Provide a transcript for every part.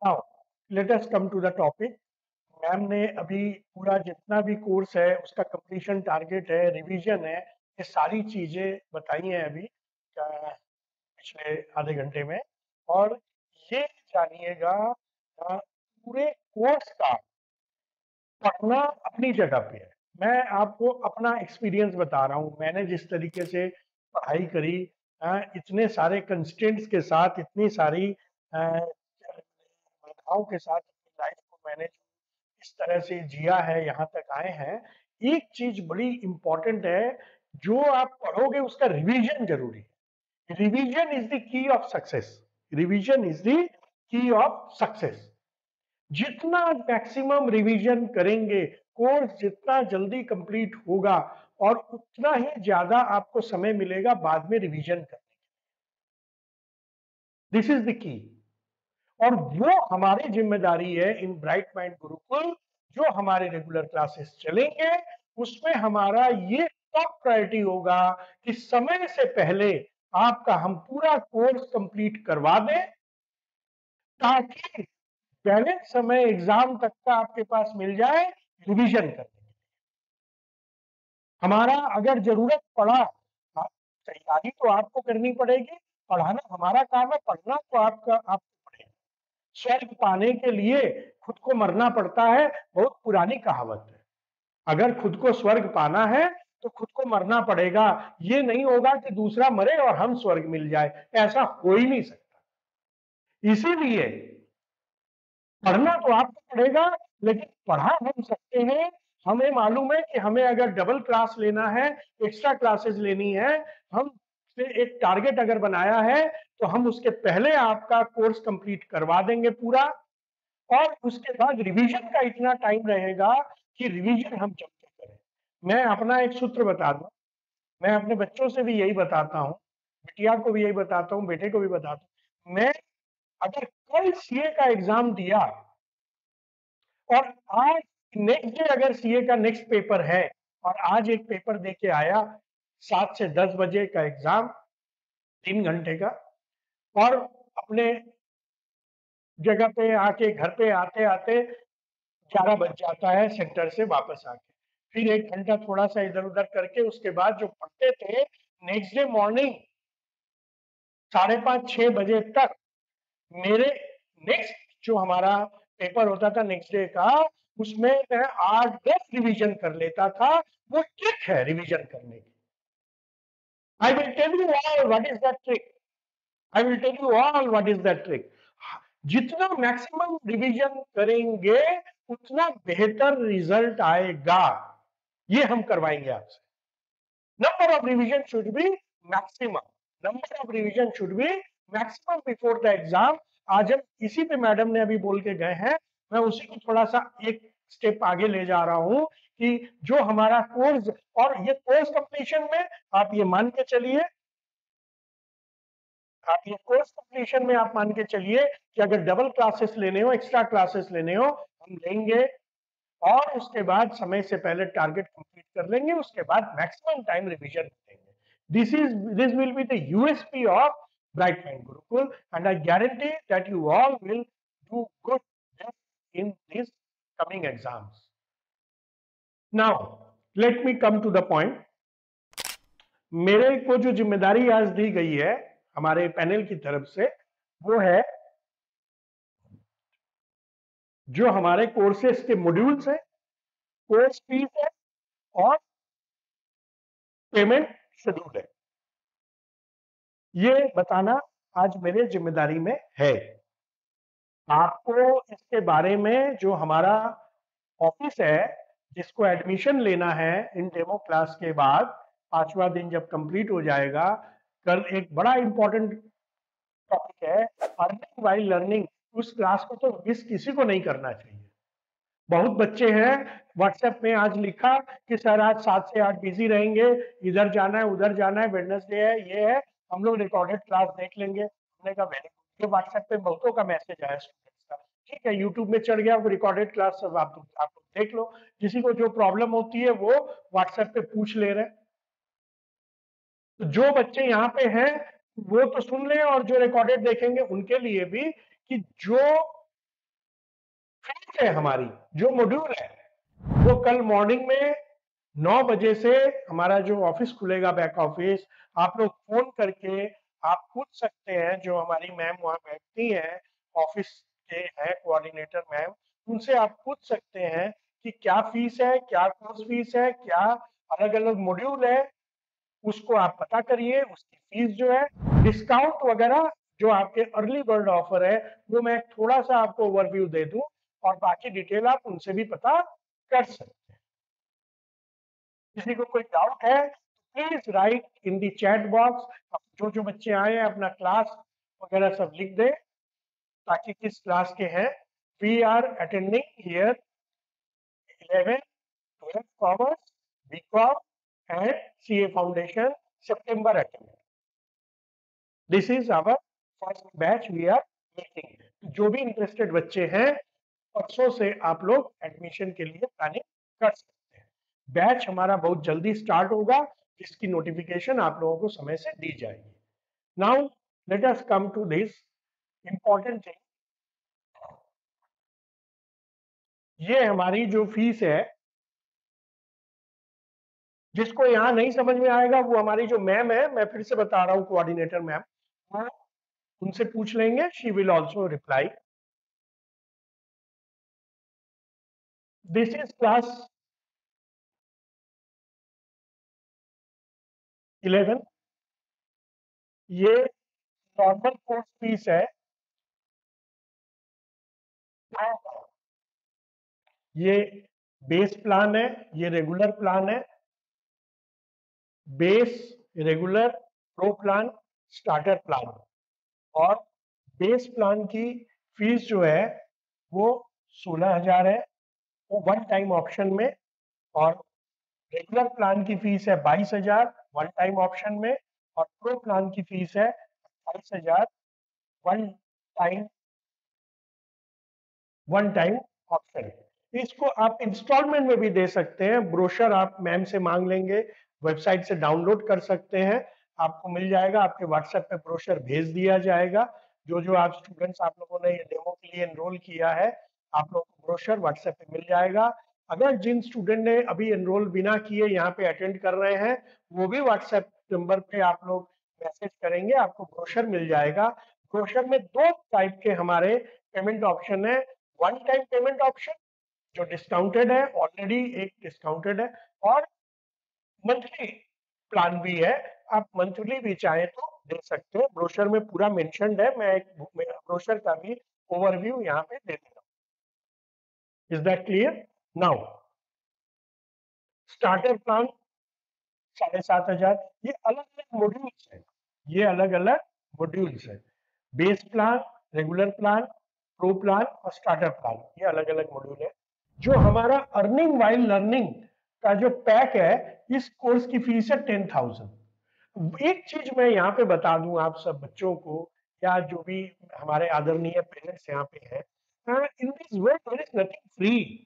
Now let us come to the topic. Ma'am ने अभी पूरा जितना भी कोर्स है उसका कंप्लीशन टारगेट है, रिवीजन है, ये सारी चीजें बताई हैं अभी पिछले आधे घंटे में। और ये जानिएगा पूरे कोर्स का पढ़ना अपनी जगह पे है। मैं आपको अपना एक्सपीरियंस बता रहा हूँ, मैंने जिस तरीके से पढ़ाई करी, इतने सारे कंस्ट्रेंट्स के साथ, इतनी सारी बाधाओं के साथ अपनी लाइफ को मैंने इस तरह से जिया है, यहाँ तक आए हैं। एक चीज बड़ी इंपॉर्टेंट है, जो आप पढ़ोगे उसका रिवीजन जरूरी है। Revision is the key of success. Revision is the key of success. जितना मैक्सिमम रिवीजन करेंगे, कोर्स जितना जल्दी कंप्लीट होगा, और उतना ही ज्यादा आपको समय मिलेगा बाद में रिवीजन करने। This is the key. और वो हमारी जिम्मेदारी है इन ब्राइट माइंड गुरुकुल। जो हमारे रेगुलर क्लासेस चलेंगे उसमें हमारा ये टॉप प्रायोरिटी होगा कि समय से पहले आपका हम पूरा कोर्स कंप्लीट करवा दें, ताकि बैलेंस समय एग्जाम तक का आपके पास मिल जाए रिवीजन करने। हमारा अगर जरूरत पड़ा, तैयारी तो आपको करनी पड़ेगी, पढ़ाना हमारा काम है, पढ़ना तो आपको पड़ेगा। स्वर्ग पाने के लिए खुद को मरना पड़ता है, बहुत पुरानी कहावत है। अगर खुद को स्वर्ग पाना है तो खुद को मरना पड़ेगा। ये नहीं होगा कि दूसरा मरे और हम स्वर्ग मिल जाए, ऐसा हो ही नहीं सकता। इसीलिए पढ़ना तो आपको पड़ेगा, लेकिन पढ़ा हम सकते हैं। हमें मालूम है कि हमें अगर डबल क्लास लेना है, एक्स्ट्रा क्लासेस लेनी है, हम एक टारगेट अगर बनाया है तो हम उसके पहले आपका कोर्स कंप्लीट करवा देंगे पूरा। और उसके बाद रिवीजन का इतना टाइम रहेगा कि रिवीजन हम जब तक करें। मैं अपना एक सूत्र बता दूं, मैं अपने बच्चों से भी यही बताता हूँ, बिटिया को भी यही बताता हूँ, बेटे को भी बताता हूँ। मैं अगर कल सीए का एग्जाम दिया और आज नेक्स्ट डे अगर सीए का नेक्स्ट पेपर है, और आज एक पेपर दे के आया, 7 से 10 बजे का एग्जाम, 3 घंटे का, और अपने जगह पे आके घर पे आते आते 11 बज जाता है सेंटर से वापस आके, फिर 1 घंटा थोड़ा सा इधर उधर करके उसके बाद जो पढ़ते थे, नेक्स्ट डे मॉर्निंग 5:30-6 बजे तक मेरे नेक्स्ट जो हमारा पेपर होता था नेक्स्ट डे का, उसमें मैं 8-10 रिवीजन कर लेता था। वो ट्रिक है रिवीजन करने की। I will tell you all what is that trick. I will tell you all what is that trick. जितना मैक्सिमम रिवीजन करेंगे उतना बेहतर रिजल्ट आएगा। ये हम करवाएंगे आपसे। Number of revision should be maximum. Number of revision should be maximum before the exam. आज हम इसी पे मैडम ने अभी बोल के गए हैं, मैं उसी को थोड़ा सा एक स्टेप आगे ले जा रहा हूं कि जो हमारा कोर्स, और ये कोर्स कंप्लीशन में आप ये मान के चलिए, आप ये कोर्स कंप्लीशन में आप मान के चलिए कि अगर डबल क्लासेस लेने हो, एक्स्ट्रा क्लासेस लेने हो, हम लेंगे। और उसके बाद समय से पहले टारगेट कंप्लीट कर लेंगे, उसके बाद मैक्सिमम टाइम रिवीजन करेंगे। This will be the USP of Bright Mind Gurukul, and I guarantee that you all will do good in this coming exams. Now let me come to the point. मेरे को जो जिम्मेदारी आज दी गई है हमारे panel की तरफ से, वो है जो हमारे कोर्सेज के मॉड्यूल्स है, कोर्स फीस है, और पेमेंट शेड्यूल है, ये बताना आज मेरे जिम्मेदारी में है। आपको इसके बारे में जो हमारा ऑफिस है, जिसको एडमिशन लेना है इन डेमो क्लास के बाद, 5वां दिन जब कंप्लीट हो जाएगा, कल एक बड़ा इंपॉर्टेंट टॉपिक है अर्निंग वाइल लर्निंग। उस क्लास को तो मिस किसी को नहीं करना चाहिए। बहुत बच्चे हैं, व्हाट्सएप में आज लिखा कि सर आज 7 से 8 बिजी रहेंगे, इधर जाना है उधर जाना है, वेडनेसडे है, ये है, हम लोग रिकॉर्डेड क्लास देख लेंगे। हमने कहा वेरी गुड। ये व्हाट्सएप पे बहुतों का मैसेज आया स्टूडेंट्स का। ठीक है, यूट्यूब में चढ़ गया वो रिकॉर्डेड क्लास, सब आप देख लो। किसी को जो प्रॉब्लम होती है वो व्हाट्सएप पे पूछ ले रहे हैं। तो जो बच्चे यहाँ पे हैं वो तो सुन लें, और जो रिकॉर्डेड देखेंगे उनके लिए भी, कि जो है हमारी जो मॉड्यूल है वो कल मॉर्निंग में 9 बजे से हमारा जो ऑफिस खुलेगा बैक ऑफिस, आप लोग फोन करके आप पूछ सकते हैं, जो हमारी मैम वहाँ बैठती हैं ऑफिस के हैं कोऑर्डिनेटर मैम, उनसे आप पूछ सकते हैं कि क्या फीस है, क्या कोर्स फीस है, क्या अलग अलग मॉड्यूल है, उसको आप पता करिए, उसकी फीस जो है, डिस्काउंट वगैरह जो आपके अर्ली बर्ड ऑफर है वो मैं थोड़ा सा आपको ओवरव्यू दे दूं और बाकी डिटेल आप उनसे भी पता कर सकते हैं। किसी को कोई डाउट है please right in the chat box. जो बच्चे आए हैं अपना क्लास वगैरह सब लिख दें ताकि किस क्लास के हैं। We are attending here 11 12 commerce BCom and CA foundation September attend. This is our first batch we are making. जो भी इंटरेस्टेड बच्चे हैं परसों से आप लोग एडमिशन के लिए प्लानिंग कर सकते हैं। बैच हमारा बहुत जल्दी स्टार्ट होगा जिसकी नोटिफिकेशन आप लोगों को समय से दी जाएगी। Now let us come to this important thing. ये हमारी जो फीस है, जिसको यहाँ नहीं समझ में आएगा वो हमारी जो मैम है, मैं फिर से बता रहा हूँ कोऑर्डिनेटर मैम, वो उनसे पूछ लेंगे, she will also reply. This is class 11। ये नॉर्मल कोर्स फीस है। ये बेस प्लान है, ये रेगुलर प्लान है। Base, regular, pro plan, starter plan. और बेस प्लान की फीस जो है वो 16,000 है, वो वन टाइम ऑप्शन में। और रेगुलर प्लान की फीस है 22,000 वन टाइम ऑप्शन में। और प्रो प्लान की फीस है 28,000 वन टाइम ऑप्शन। इसको आप इंस्टॉलमेंट में भी दे सकते हैं। ब्रोशर आप मैम से मांग लेंगे, वेबसाइट से डाउनलोड कर सकते हैं, आपको मिल जाएगा, आपके व्हाट्सएप पे ब्रोशर भेज दिया जाएगा। जो जो आप स्टूडेंट्स आप लोगों ने ये डेमो के लिए एनरोल किया है, आप लोगों को ब्रोशर व्हाट्सएप पे मिल जाएगा। अगर जिन स्टूडेंट ने अभी एनरोल बिना किए यहाँ पे अटेंड कर रहे हैं, वो भी व्हाट्सएप नंबर पे आप लोग मैसेज करेंगे, आपको ब्रोशर मिल जाएगा। ब्रोशर में दो टाइप के हमारे पेमेंट ऑप्शन है। वन टाइम पेमेंट ऑप्शन जो डिस्काउंटेड है, ऑलरेडी एक डिस्काउंटेड है, और मंथली प्लान भी है, आप मंथली भी चाहे तो दे सकते हो। ब्रोशर में पूरा मेंशन्ड है, मैं एक ब्रोशर का भी ओवरव्यू यहाँ पे दे दे रहा हूँ। Is that clear? Now starter plan 7,500। ये अलग अलग मॉड्यूल्स है, ये अलग अलग मॉड्यूल्स है। Base plan, regular plan, pro plan और स्टार्टर प्लान, ये अलग अलग मॉड्यूल है। जो हमारा अर्निंग वाइल लर्निंग का जो पैक है, इस कोर्स की फीस है 10,000। एक चीज मैं यहाँ पे बता दूं आप सब बच्चों को, या जो भी हमारे आदरणीय पेरेंट्स यहाँ पे हैं, in this world there is nothing free.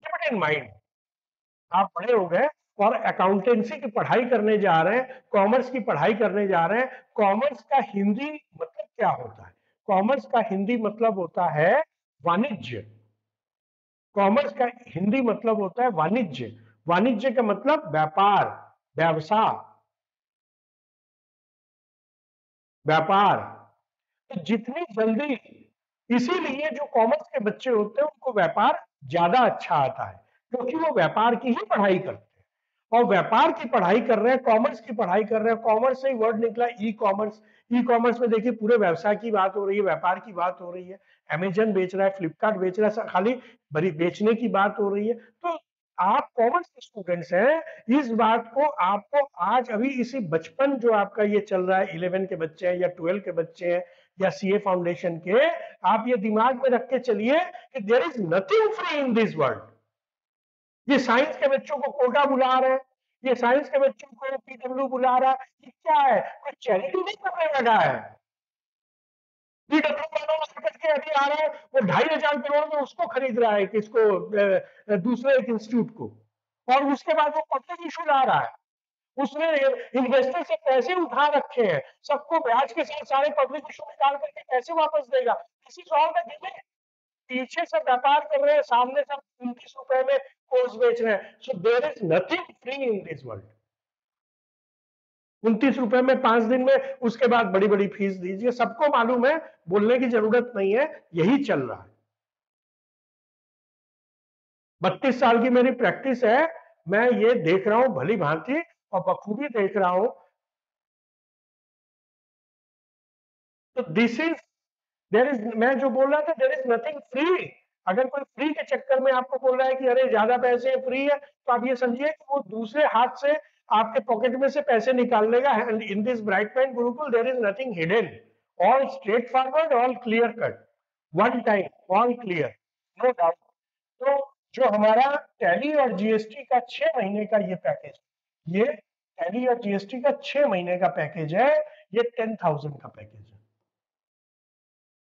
Keep it in mind. आप बड़े हो गए और अकाउंटेंसी की पढ़ाई करने जा रहे हैं, कॉमर्स की पढ़ाई करने जा रहे हैं। कॉमर्स का हिंदी मतलब क्या होता है? कॉमर्स का हिंदी मतलब होता है वाणिज्य। कॉमर्स का हिंदी मतलब होता है वाणिज्य। वाणिज्य का मतलब व्यापार, व्यवसाय, व्यापार। तो जितनी जल्दी, इसीलिए जो कॉमर्स के बच्चे होते हैं उनको व्यापार ज्यादा अच्छा आता है, क्योंकि वो व्यापार की ही पढ़ाई करते हैं। और व्यापार की पढ़ाई कर रहे हैं, कॉमर्स की पढ़ाई कर रहे हैं, कॉमर्स से ही वर्ड निकला ई कॉमर्स। ई कॉमर्स में देखिए पूरे व्यवसाय की बात हो रही है, व्यापार की बात हो रही है। अमेजन बेच रहा है, फ्लिपकार्ट बेच रहा है, खाली बड़ी बेचने की बात हो रही है। तो आप कॉमर्स के स्टूडेंट्स हैं, इस बात को आपको आज अभी इसी बचपन जो आपका ये चल रहा है, 11 के बच्चे हैं या 12 के बच्चे हैं या सीए फाउंडेशन के, आप ये दिमाग में रख के चलिए कि there is nothing free in this world. ये साइंस के बच्चों को कोटा बुला रहे हैं, ये साइंस के बच्चों को पीडब्ल्यू बुला रहा है, ये क्या है? कोई चैरिटी नहीं करने लगा है। पीडब्ल्यू वालों मार्केट के अभी आ रहा है, वो 2,500 करोड़ में उसको खरीद रहा है, किसको, दूसरे एक इंस्टीट्यूट को। और उसके बाद वो पब्लिक इशू ला रहा है, उसने इन्वेस्टर से पैसे उठा रखे हैं, सबको ब्याज के साथ सारे पब्लिक इशू निकाल करके पैसे वापस देगा। This is all the game. पीछे से व्यापार कर रहे हैं, सामने से 29 रुपए में कोर्स बेच रहे हैं। So there is nothing free in this world. 29 रुपए में 5 दिन में, उसके बाद बड़ी बड़ी फीस दीजिए, सबको मालूम है, बोलने की जरूरत नहीं है, यही चल रहा है। 32 साल की मेरी प्रैक्टिस है, मैं ये देख रहा हूं भली भांति और बखूबी देख रहा हूं। तो दिस इज, देर इज, मैं जो बोल रहा था, देर इज नथिंग फ्री। अगर कोई फ्री के चक्कर में आपको बोल रहा है कि अरे ज्यादा पैसे फ्री है, तो आप ये समझिए कि वो दूसरे हाथ से आपके पॉकेट में से पैसे निकाल लेगा। And in this Bright Mind Gurukul there is nothing hidden, all straightforward, all clear cut, one time, all clear, no doubt. तो जो हमारा टैली और जीएसटी का 6 महीने का ये पैकेज, ये टैली और जीएसटी का 6 महीने का पैकेज है, ये 10,000 का पैकेज है।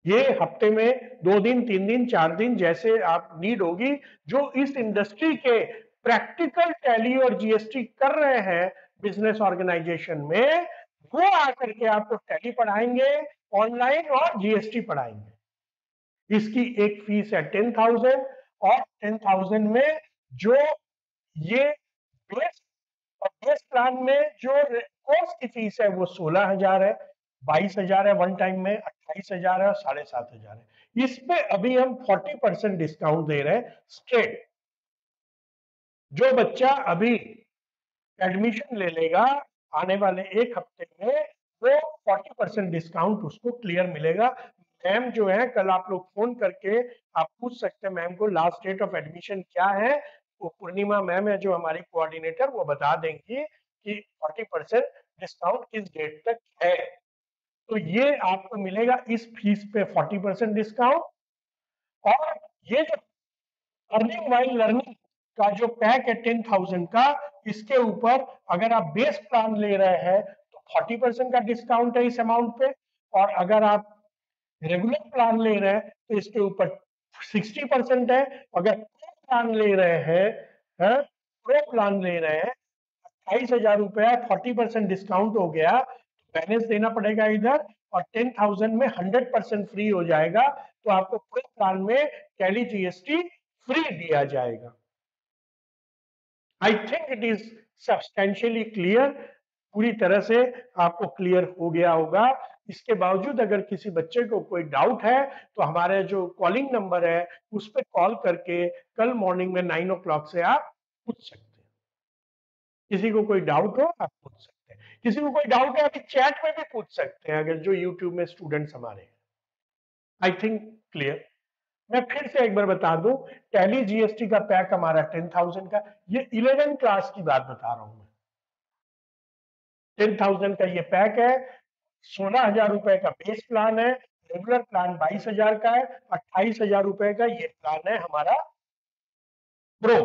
ये हफ्ते में 2 दिन, 3 दिन, 4 दिन जैसे आप नीड होगी, जो इस इंडस्ट्री के प्रैक्टिकल टैली और जीएसटी कर रहे हैं बिजनेस ऑर्गेनाइजेशन में, वो आकर के आपको टैली पढ़ाएंगे ऑनलाइन और जीएसटी पढ़ाएंगे। इसकी एक फीस है 10,000, और 10,000 में जो ये बेस, और बेस प्लान में जो कोर्स की फीस है वो 16,000 है, 22,000 है वन टाइम में, 28,000 है और 7,500 है। इस पे अभी हम 40% डिस्काउंट दे रहे हैं स्ट्रेट। जो बच्चा अभी एडमिशन ले लेगा आने वाले एक हफ्ते में, वो 40% डिस्काउंट उसको क्लियर मिलेगा। मैम जो है, कल आप लोग फोन करके आप पूछ सकते हैं मैम को लास्ट डेट ऑफ एडमिशन क्या है। वो पूर्णिमा मैम है जो हमारी कोऑर्डिनेटर, वो बता देंगी कि 40% डिस्काउंट किस डेट तक है। तो ये आपको मिलेगा इस फीस पे 40% डिस्काउंट। और ये जो अर्निंग वाइल लर्निंग का जो पैक है 10,000 का, इसके ऊपर अगर आप बेस प्लान ले रहे हैं तो 40% का डिस्काउंट है इस अमाउंट पे। और अगर आप रेगुलर प्लान ले रहे हैं तो इसके ऊपर 60% है। अगर प्रो प्लान ले रहे हैं, प्रो प्लान ले रहे हैं, 28,000 रुपया, 40% डिस्काउंट हो गया, बैलेंस देना पड़ेगा इधर, और 10,000 में 100% फ्री हो जाएगा। तो आपको प्रो प्लान में टैली जीएसटी फ्री दिया जाएगा। I think it is substantially clear, पूरी तरह से आपको क्लियर हो गया होगा। इसके बावजूद अगर किसी बच्चे को कोई डाउट है तो हमारे जो कॉलिंग नंबर है उस पर कॉल करके कल मॉर्निंग में 9 o'clock से आप पूछ सकते हैं। किसी को कोई डाउट हो आप पूछ सकते हैं, किसी को कोई डाउट है अभी चैट में भी पूछ सकते हैं, अगर जो यूट्यूब में स्टूडेंट्स हमारे हैं। I think clear. मैं फिर से एक बार बता दूं, टैली जीएसटी का पैक हमारा 10,000 का, ये 11 क्लास की बात बता रहा हूं मैं। 10,000 का ये पैक है, 16,000 रुपए का बेस प्लान है, रेगुलर प्लान 22,000 का है, 28,000 रुपए का ये प्लान है हमारा प्रो,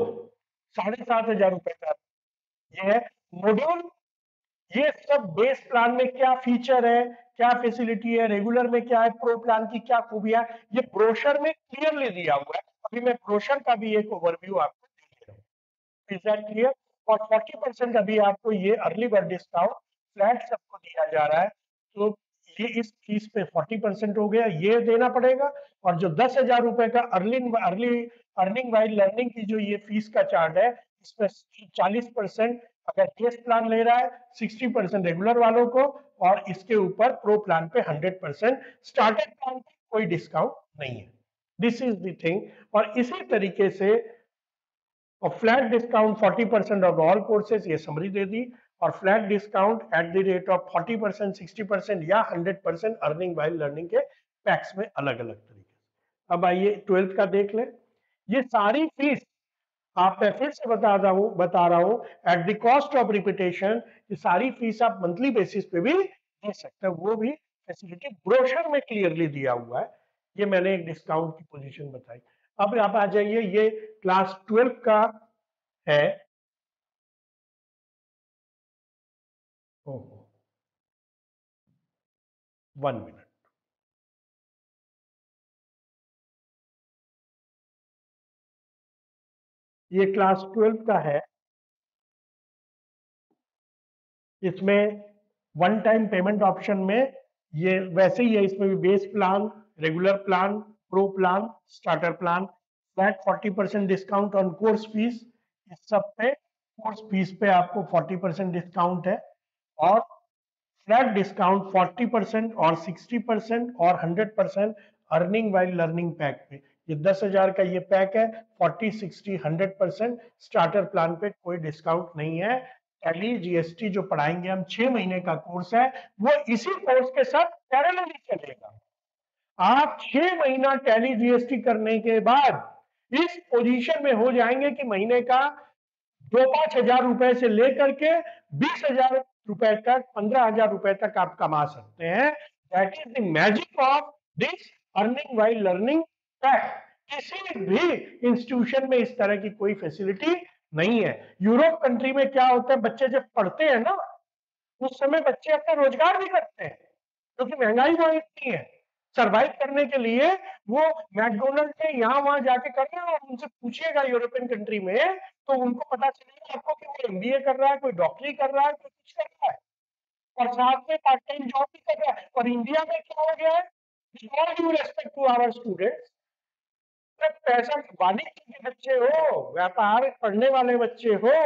7,500 रुपए का ये है मॉड्यूल। ये सब बेस प्लान में क्या फीचर है, क्या फैसिलिटी है, रेगुलर में क्या है, प्रो प्लान की क्या खूबियां, ये ब्रोशर में क्लियरली दिया हुआ है। अभी मैं ब्रोशर का भी एक ओवरव्यू आपको दे रहा हूँ। Is that clear? और 40% अभी आपको ये अर्ली बर्ड डिस्काउंट फ्लैट सबको दिया जा रहा है। तो ये इस फीस पे 40% हो गया, ये देना पड़ेगा। और जो 10,000 रुपए का अर्ली अर्निंग वाइल लर्निंग की जो ये फीस का चार्ज है, इसमें 40% अगर केस प्लान ले रहा है, 60% रेगुलर वालों को, और इसके ऊपर प्रो प्लान पे 100%, स्टार्टर प्लान पे कोई डिस्काउंट नहीं है। This is the thing. और इसी तरीके से, और flat discount 40% of all courses, ये समरी दे दी। और flat discount at the rate of 40%, 60% या 100% अर्निंग वाइल लर्निंग के पैक्स में अलग अलग तरीके। अब आइए 12th का देख लें। ये सारी फीस आप, मैं फिर से बता रहा हूं at the cost of repetition, ये सारी फीस आप मंथली बेसिस पे भी दे सकते हैं, वो भी फैसिलिटी ब्रोशर में क्लियरली दिया हुआ है। ये मैंने एक डिस्काउंट की पोजीशन बताई। अब आप आ जाइए, ये क्लास 12 का है। ओहो, 1 मिनट। ये क्लास 12 का है। इसमें वन टाइम पेमेंट ऑप्शन में ये वैसे ही है, इसमें भी base plan, regular plan, pro plan, starter plan, flat 40% discount on course fees. इस सब पे कोर्स फीस पे आपको 40% डिस्काउंट है, और फ्लैट डिस्काउंट 40% और 60% और 100% अर्निंग वाइल लर्निंग पैक पे। ये 10,000 का ये पैक है, 40, 60, 100%। स्टार्टर प्लान पे कोई डिस्काउंट नहीं है। टैली जीएसटी जो पढ़ाएंगे हम, 6 महीने का कोर्स है, वो इसी कोर्स के साथ पैरेलली चलेगा। आप 6 महीना टैली जीएसटी करने के बाद इस पोजीशन में हो जाएंगे कि महीने का 2-5 हजार रुपए से लेकर के 20,000 रुपए तक, 15,000 रुपए तक आप कमा सकते हैं। That is the magic of this earning while learning pack. किसी भी इंस्टीट्यूशन में इस तरह की कोई फैसिलिटी नहीं है। यूरोप कंट्री में क्या होता है, बच्चे जब पढ़ते हैं ना, उस समय बच्चे अपना रोजगार भी करते हैं, क्योंकि महंगाई वहां इतनी है। सरवाइव करने के लिए वो मैकडोनल्ड में यहाँ वहां जाके कर रहे हैं, और उनसे पूछिएगा यूरोपियन कंट्री में, तो उनको पता चलेगा आपको कि वो एमबीए कर रहा है, कोई डॉक्टरी कर रहा है, कोई कुछ कर रहा है, और साथ में पार्ट टाइम जॉब भी कर रहा है। और इंडिया में क्या हो गया है, all due respect to our students, पैसा वाणिज्य के बच्चे हो, व्यापार पढ़ने वाले बच्चे हो,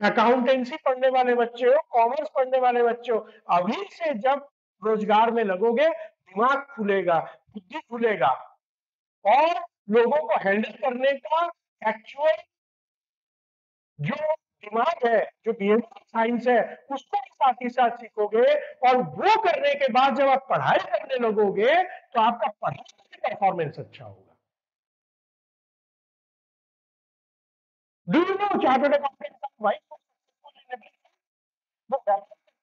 अकाउंटेंसी पढ़ने वाले बच्चे हो, कॉमर्स पढ़ने वाले बच्चे हो, अभी से जब रोजगार में लगोगे, दिमाग खुलेगा, बुद्धि खुलेगा, और लोगों को हैंडल करने का एक्चुअल जो दिमाग है, जो बिहेवियर साइंस है, उसको भी साथ ही साथ सीखोगे। और वो करने के बाद जब आप पढ़ाई करने लगोगे, तो आपका पढ़ाई में परफॉर्मेंस अच्छा होगा। Do you know chartered accountant का वाइस वो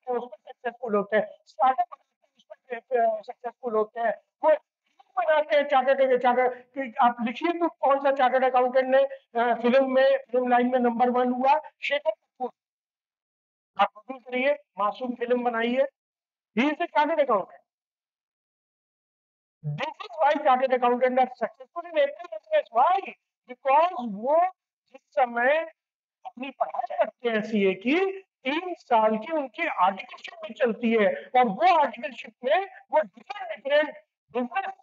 उसमें सक्सेसफुल होते हैं, स्टार्टअप उसमें सक्सेसफुल होते हैं, वो बनाते हैं चार्टर्ड चार्टर्ड। आप लिखिए तो कौन सा चार्टर्ड अकाउंटेंट ने फिल्म लाइन में नंबर 1 हुआ, शेखर कपूर। आप गूगल करिए, मासूम फिल्म बनाइए, he is a chartered accountant. This is why chartered accountant are successful in every business. Why? Because वो जिस समय अपनी पढ़ाई करते हैं सीए की, 3 साल की उनकी आर्टिकलशिप भी चलती है, और वो आर्टिकलशिप में वो डिफरेंट डिफरेंट बिजनेस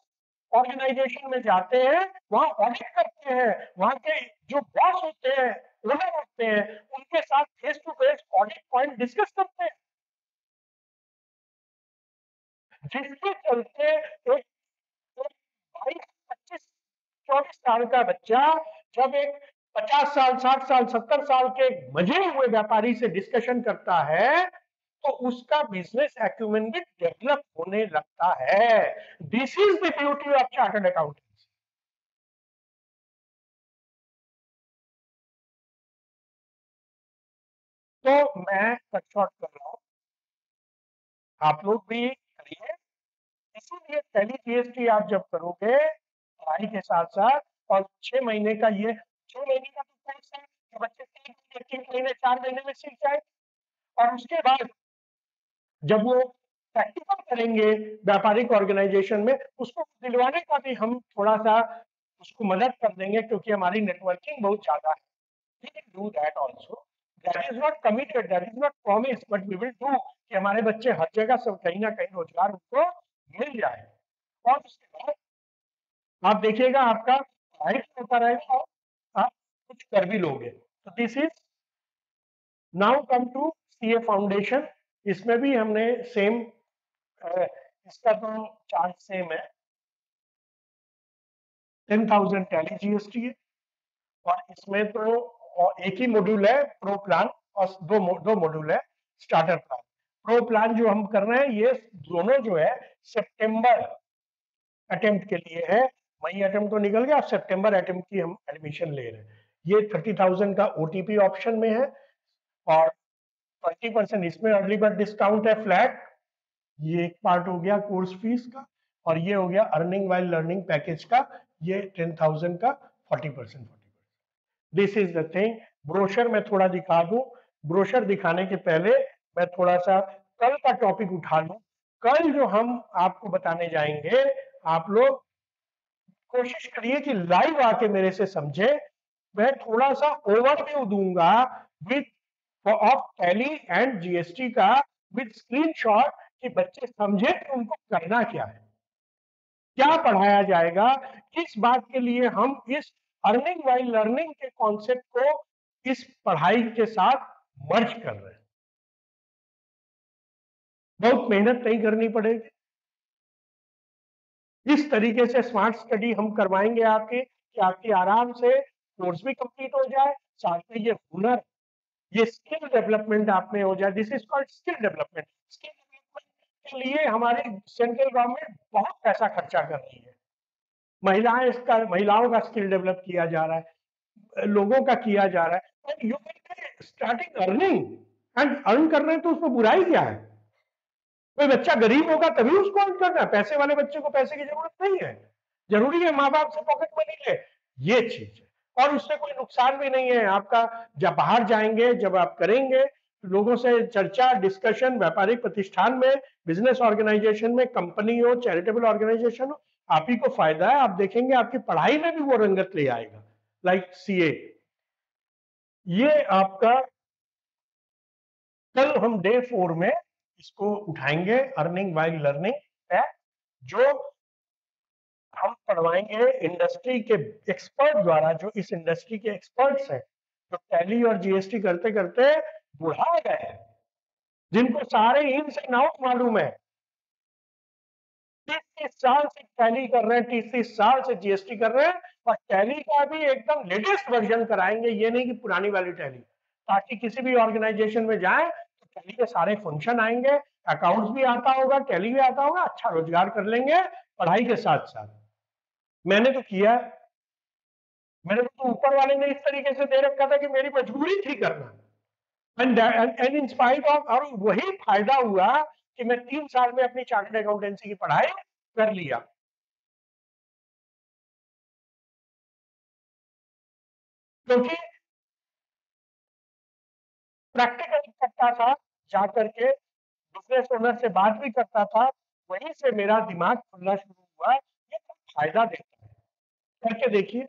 ऑर्गेनाइजेशन में जाते हैं, वहां ऑडिट करते हैं, वहां के जो बॉस होते हैं, ओनर होते हैं, उनके साथ face to face audit point discuss करते हैं, जिसके चलते एक 22, 25, 24 साल का बच्चा जब एक 50 साल, 60 साल, 70 साल के मजे हुए व्यापारी से डिस्कशन करता है, तो उसका बिजनेस एक्यूमेन भी डेवलप होने लगता है। This is the beauty of chartered accountancy. तो मैं कट शॉर्ट कर रहा हूं, आप लोग भी करिए। इसीलिए पहली जीएसटी आप जब करोगे पढ़ाई के साथ साथ, और 6 महीने का ये 6 महीने का तो कोर्स है कि बच्चे 3 महीने 4 महीने में सीख जाए, और उसके बाद जब वो प्रैक्टिकल करेंगे व्यापारिक ऑर्गेनाइजेशन में, उसको दिलवाने का भी हम थोड़ा सा उसको मदद कर देंगे, क्योंकि हमारी नेटवर्किंग बहुत ज्यादा है। We can do that also. That is not committed, that is not promised, but we will do कि हमारे बच्चे हर जगह सब कहीं ना कहीं रोजगार उनको मिल जाए, और उसके बाद आप देखिएगा आपका पढ़ाई भी होता रहेगा, और आप कुछ कर भी लोगे। तो this is now come to CA foundation. इसमें भी हमने सेम, इसका तो चार्ज सेम है, 10,000 टैली जीएसटी है, और इसमें तो और एक ही मॉड्यूल है प्रो प्लान, और दो मॉड्यूल है स्टार्टर प्लान। प्रो प्लान जो हम कर रहे हैं, ये दोनों जो है सितंबर अटेम्प्ट के लिए है। मई अटेम्प्ट तो निकल गया, सितंबर अटेम्प्ट की हम एडमिशन ले रहे हैं। ये 30,000 का ओटीपी ऑप्शन में है, और 20% इसमें अर्ली बर्ड डिस्काउंट है फ्लैट। ये एक पार्ट हो गया कोर्स फीस का, और ये हो गया अर्निंग वाइल लर्निंग पैकेज का, ये 10,000 का 40%। This is the thing. Brochure में थोड़ा दिखा दूं, ब्रोशर दिखाने के पहले मैं थोड़ा सा कल का टॉपिक उठा लूं। कल जो हम आपको बताने जाएंगे, आप लोग कोशिश करिए कि लाइव आके मेरे से समझे। मैं थोड़ा सा ओवरव्यू दूंगा with of tally and GST का, विद स्क्रीनशॉट, कि बच्चे समझे कि उनको करना क्या है। क्या पढ़ाया जाएगा, किस बात के लिए हम इस अर्निंग वाइल लर्निंग के कॉन्सेप्ट को इस पढ़ाई के साथ मर्ज कर रहे हैं। बहुत मेहनत नहीं करनी पड़ेगी। इस तरीके से स्मार्ट स्टडी हम करवाएंगे आपकी कि आपकी आराम से कोर्स भी कंप्लीट हो जाए, साथ में ये हुनर, ये स्किल डेवलपमेंट आप में हो जाए। This is called skill development. Skill development के लिए हमारी सेंट्रल गवर्नमेंट बहुत पैसा खर्चा कर रही है। महिलाओं का स्किल डेवलप किया जा रहा है, लोगों का किया जा रहा है। And you starting earning and earn कर रहे हैं, तो उसमें बुराई क्या है? कोई बच्चा गरीब होगा तभी उसको अर्न करना है, पैसे वाले बच्चे को पैसे की जरूरत नहीं है। जरूरी है माँ बाप से पॉकेट मनी ले, ये चीज है। और उससे कोई नुकसान भी नहीं है आपका। जब बाहर जाएंगे, जब आप करेंगे लोगों से चर्चा डिस्कशन, व्यापारिक प्रतिष्ठान में, बिजनेस ऑर्गेनाइजेशन में, कंपनी हो, चैरिटेबल ऑर्गेनाइजेशन हो, आप ही को फायदा है। आप देखेंगे आपकी पढ़ाई में भी वो रंगत ले आएगा। लाइक सीए, ये आपका कल हम डे 4 में इसको उठाएंगे, अर्निंग वाइल लर्निंग है, जो हम पढ़वाएंगे इंडस्ट्री के एक्सपर्ट द्वारा। जो इस इंडस्ट्री के एक्सपर्ट्स हैं, जो टैली और जीएसटी करते करते बुढ़ा गए हैं, जिनको सारे इन्स एंड आउट मालूम है, 30-30 साल से टैली कर रहे हैं, 30-30 साल से जीएसटी कर रहे हैं, और टैली का भी एकदम लेटेस्ट वर्जन कराएंगे। ये नहीं कि पुरानी वाली टैली, ताकि किसी भी ऑर्गेनाइजेशन में जाए तो टैली के सारे फंक्शन आएंगे, अकाउंट्स भी आता होगा, टैली भी आता होगा, अच्छा रोजगार कर लेंगे पढ़ाई के साथ साथ। मैंने तो किया, मेरे को तो ऊपर वाले ने इस तरीके से दे रखा था कि मेरी मजबूरी थी करना। एंड इन स्पाइट ऑफ, और वही फायदा हुआ कि मैं 3 साल में अपनी चार्टर्ड अकाउंटेंसी की पढ़ाई कर लिया। क्योंकि प्रैक्टिकल करता था, जाकर के बिजनेस ओनर से बात भी करता था, वहीं से मेरा दिमाग खुलना शुरू हुआ। ये फायदा देता है, करके देखिए,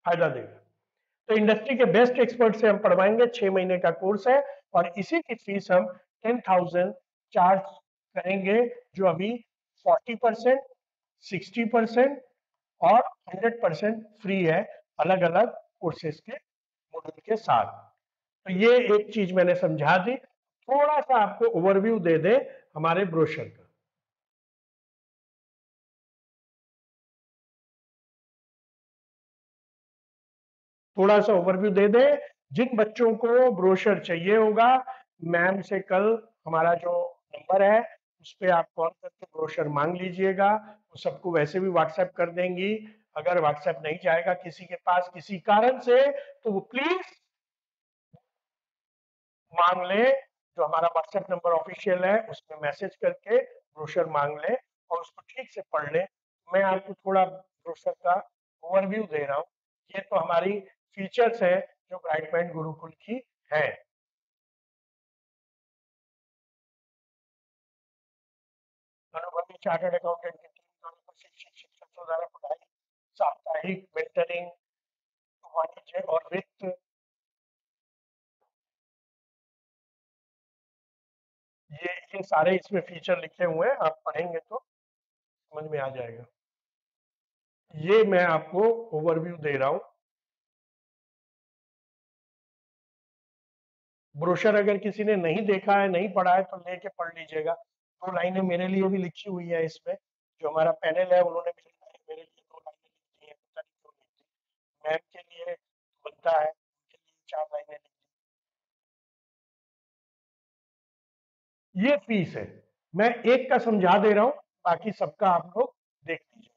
फायदा देगा। तो इंडस्ट्री के बेस्ट एक्सपर्ट से हम पढ़वाएंगे, 6 महीने का कोर्स है, और इसी की फीस हम 10,000 चार्ज करेंगे, जो अभी 40%, 60% और 100% फ्री है, अलग अलग कोर्सेज के मॉड्यूल के साथ। तो ये एक चीज मैंने समझा दी। थोड़ा सा आपको ओवरव्यू दे दे हमारे ब्रोशर का। थोड़ा सा ओवरव्यू दे दे। जिन बच्चों को ब्रोशर चाहिए होगा, मैम से कल हमारा जो नंबर है उस पर आप कॉल करके ब्रोशर मांग लीजिएगा। वो सबको वैसे भी व्हाट्सएप कर देंगी। अगर व्हाट्सएप नहीं जाएगा किसी के पास किसी कारण से, तो वो प्लीज मांग ले। जो हमारा व्हाट्सएप नंबर ऑफिशियल है उसमें मैसेज करके ब्रोशर मांग ले और उसको ठीक से पढ़ ले। मैं आपको थोड़ा ब्रोशर का ओवरव्यू दे रहा हूँ। ये तो हमारी फीचर्स है जो ब्राइट माइंड गुरुकुल की है। अनुभवी चार्टर्ड अकाउंटेंट की टीम द्वारा प्रशिक्षित शिक्षकों द्वारा पढ़ाई, साप्ताहिक मेंटरिंग, वाणिज्य और वित्त, ये सारे इसमें फीचर लिखे हुए हैं। आप पढ़ेंगे तो समझ में आ जाएगा। ये मैं आपको ओवरव्यू दे रहा हूँ। ब्रोशर अगर किसी ने नहीं देखा है, नहीं पढ़ा है, तो लेके पढ़ लीजिएगा। 2 लाइनें मेरे लिए भी लिखी हुई है इसमें। जो हमारा पैनल है उन्होंने भी लिखा है, मेरे लिए 2 लाइनें लिखी है, पता नहीं क्यों लिखी। मैम के लिए बनता है, उनके लिए 4 लाइनें लिखी। ये फीस है। मैं एक का समझा दे रहा हूँ, बाकी सबका आप लोग देख लीजिए।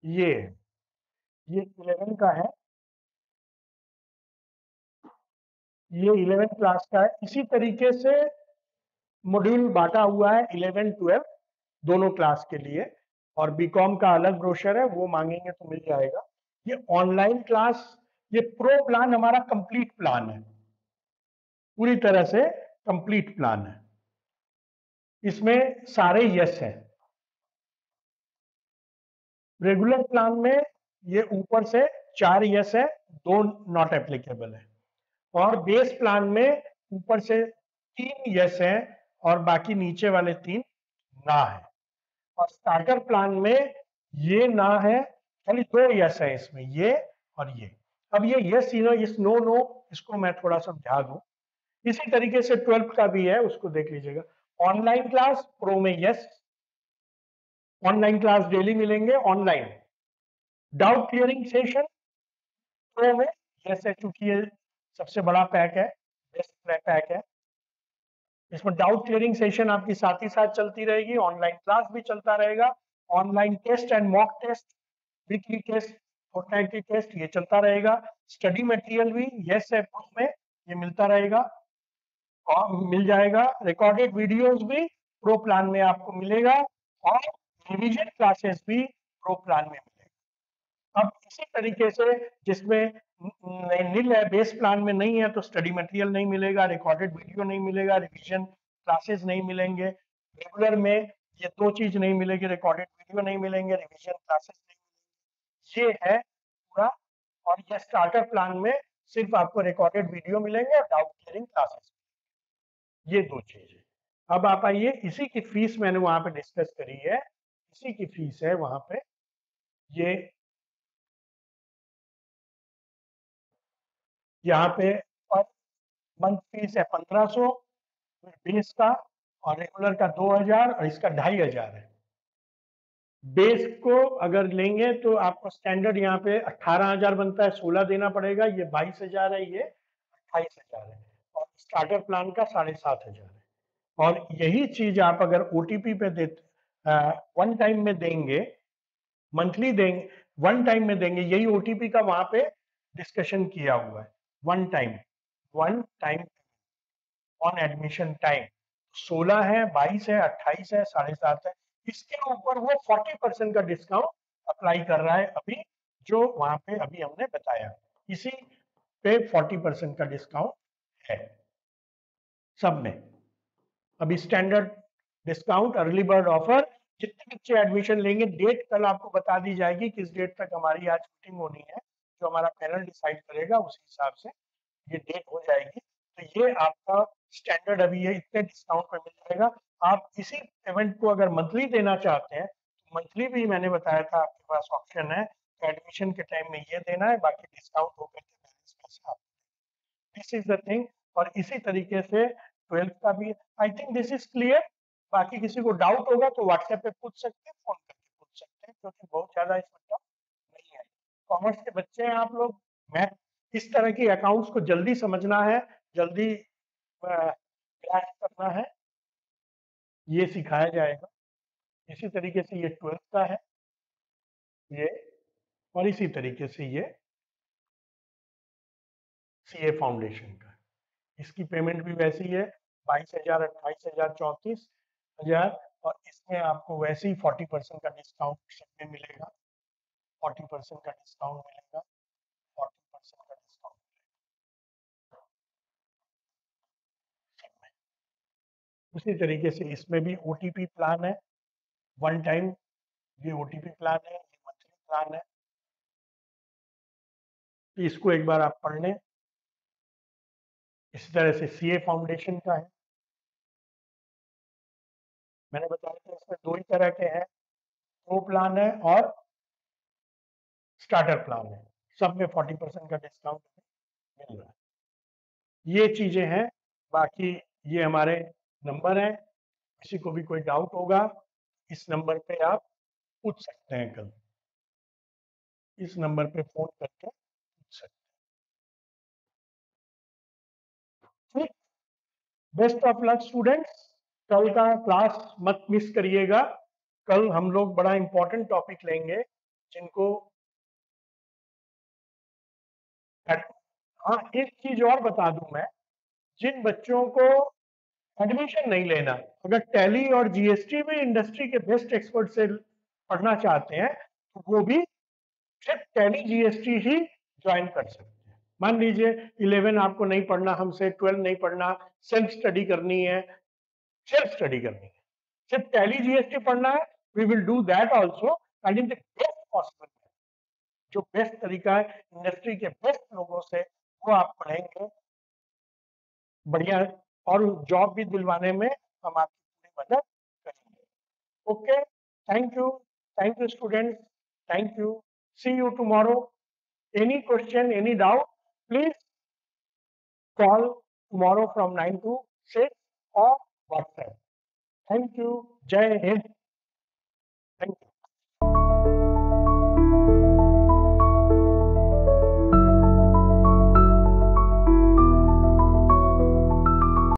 ये ये 11 का है। ये 11 क्लास का है। इसी तरीके से मॉड्यूल बांटा हुआ है 11-12 दोनों क्लास के लिए। और बीकॉम का अलग ब्रोशर है, वो मांगेंगे तो मिल जाएगा। ये ऑनलाइन क्लास, ये प्रो प्लान हमारा कंप्लीट प्लान है, पूरी तरह से कंप्लीट प्लान है। इसमें सारे यस है। रेगुलर प्लान में ये ऊपर से 4 यस है, 2 नॉट एप्लीकेबल है, और बेस प्लान में ऊपर से 3 यस है और बाकी नीचे वाले 3 ना है। और स्टार्टर प्लान में ये ना है, खाली 2 यस है इसमें, ये और ये। अब ये यस इस नो नो इसको मैं थोड़ा समझा दूं। इसी तरीके से 12th का भी है, उसको देख लीजिएगा। ऑनलाइन क्लास प्रो में यस, ऑनलाइन क्लास डेली मिलेंगे online. Doubt clearing session pro में यस है, चूंकि ये सबसे बड़ा पैक है, बेस्ट पैक है। इसमें डाउट क्लियरिंग सेशन आपकी साथ ही साथ चलती रहेगी, ऑनलाइन क्लास भी चलता रहेगा, online test and mock test, weekly test, fortnightly test, ये चलता रहेगा। स्टडी मटेरियल भी यस है प्रो में ये मिलता रहेगा और मिल जाएगा। रिकॉर्डेड वीडियोस भी प्रो प्लान में आपको मिलेगा और रिवीजन क्लासेस भी प्रो प्लान में मिलेगा। अब इसी तरीके से जिसमें नील है, बेस प्लान में नहीं है, तो स्टडी मटेरियल नहीं मिलेगा, रिकॉर्डेड वीडियो नहीं मिलेगा, रिवीजन क्लासेस नहीं मिलेंगे। रेगुलर में ये 2 चीज नहीं मिलेगी, रिकॉर्डेड वीडियो नहीं मिलेंगे, रिवीजन क्लासेस नहीं मिलेंगे। ये है पूरा। और ये स्टार्टर प्लान में सिर्फ आपको रिकॉर्डेड वीडियो मिलेंगे और डाउट क्लियरिंग क्लासेस, ये 2 चीज है। अब आप आइए, इसी की फीस मैंने वहां पे डिस्कस करी है, इसी की फीस है वहां पे। ये यहाँ पे पर मंथ फीस है 1500 बेस का, और रेगुलर का 2000 और इसका 2500 है। बेस को अगर लेंगे तो आपको स्टैंडर्ड यहाँ पे 18,000 बनता है, 16 देना पड़ेगा, ये 22,000 है, ये 28,000 है, और स्टार्टर प्लान का 7,500 है। और यही चीज आप अगर ओटीपी पे देते, वन टाइम में देंगे, मंथली देंगे, वन टाइम में देंगे, यही ओटीपी का वहां पे डिस्कशन किया हुआ है। One time on admission time 16 है, 22 है, 28 है, 7.5 है। इसके ऊपर वो 40% का डिस्काउंट अप्लाई कर रहा है अभी, जो वहां पे अभी हमने बताया, इसी पे 40% का डिस्काउंट है सब में। अभी standard discount, early bird offer, जितने बच्चे एडमिशन लेंगे, डेट कल आपको बता दी जाएगी किस डेट तक हमारी आज मीटिंग होनी है, जो हमारा पैनल डिसाइड करेगा उसी हिसाब से ये डेट हो जाएगी। तो ये आपका स्टैंडर्ड अभी ये इतने डिस्काउंट पे मिल जाएगा। आप इसी इवेंट को अगर मंथली देना चाहते हैं तो मंथली भी मैंने बताया था आपके पास ऑप्शन है, तो एडमिशन के टाइम में ये देना है, बाकी डिस्काउंट होकर के बैलेंस पैसे आप, दिस इज द थिंग। और इसी तरीके से 12th का भी, I think this is clear. बाकी किसी को डाउट होगा तो व्हाट्सएप पे पूछ सकते हैं, फोन करके पूछ सकते हैं, क्योंकि बहुत ज्यादा इसमें टफ नहीं है। कॉमर्स के बच्चे हैं आप लोग, मैथ इस तरह की अकाउंट्स को जल्दी समझना है, जल्दी क्रैक करना है, ये सिखाया जाएगा। इसी तरीके से ये 12th का है ये, और इसी तरीके से ये सीए फाउंडेशन का है। इसकी पेमेंट भी वैसी है, 22,000, 28,000, 34,000, और इसमें आपको वैसे ही 40% का डिस्काउंट सब में मिलेगा, 40% का डिस्काउंट मिलेगा, 40% का डिस्काउंट सब में। उसी तरीके से इसमें भी ओटीपी प्लान है, वन टाइम, ये ओटीपी प्लान है, ये मंथली प्लान है, तो इसको एक बार आप पढ़ लें। इसी तरह से सीए फाउंडेशन का है, मैंने बताया था इसमें 2 ही तरह के हैं, प्रो प्लान है और स्टार्टर प्लान है, सब में 40% का डिस्काउंट मिल रहा है। ये चीजें हैं, बाकी ये हमारे नंबर हैं, किसी को भी कोई डाउट होगा इस नंबर पे आप पूछ सकते हैं, कल इस नंबर पे फोन करके पूछ सकते हैं। ठीक, बेस्ट ऑफ लक स्टूडेंट्स, कल का क्लास मत मिस करिएगा। कल हम लोग बड़ा इंपॉर्टेंट टॉपिक लेंगे, जिनको, हाँ एक चीज और बता दूं मैं, जिन बच्चों को एडमिशन नहीं लेना, अगर टैली और जीएसटी में इंडस्ट्री के बेस्ट एक्सपर्ट से पढ़ना चाहते हैं, तो वो भी सिर्फ टैली जीएसटी ही ज्वाइन कर सकते हैं। मान लीजिए 11 आपको नहीं पढ़ना हमसे, 12 नहीं पढ़ना, सेल्फ स्टडी करनी है, सेल्फ स्टडी करनी है, सिर्फ टैली जीएसटी पढ़ना है, we will do that also, and in the best possible है, जो बेस्ट तरीका है इंडस्ट्री के बेस्ट लोगों से, वो आप पढ़ेंगे बढ़िया, और जॉब भी दिलवाने में हम आपकी पूरी मदद करेंगे। Okay, thank you students, thank you, see you tomorrow. Any question, any doubt, please call tomorrow from 9 to 6 or WhatsApp. Thank you, Jai Hind.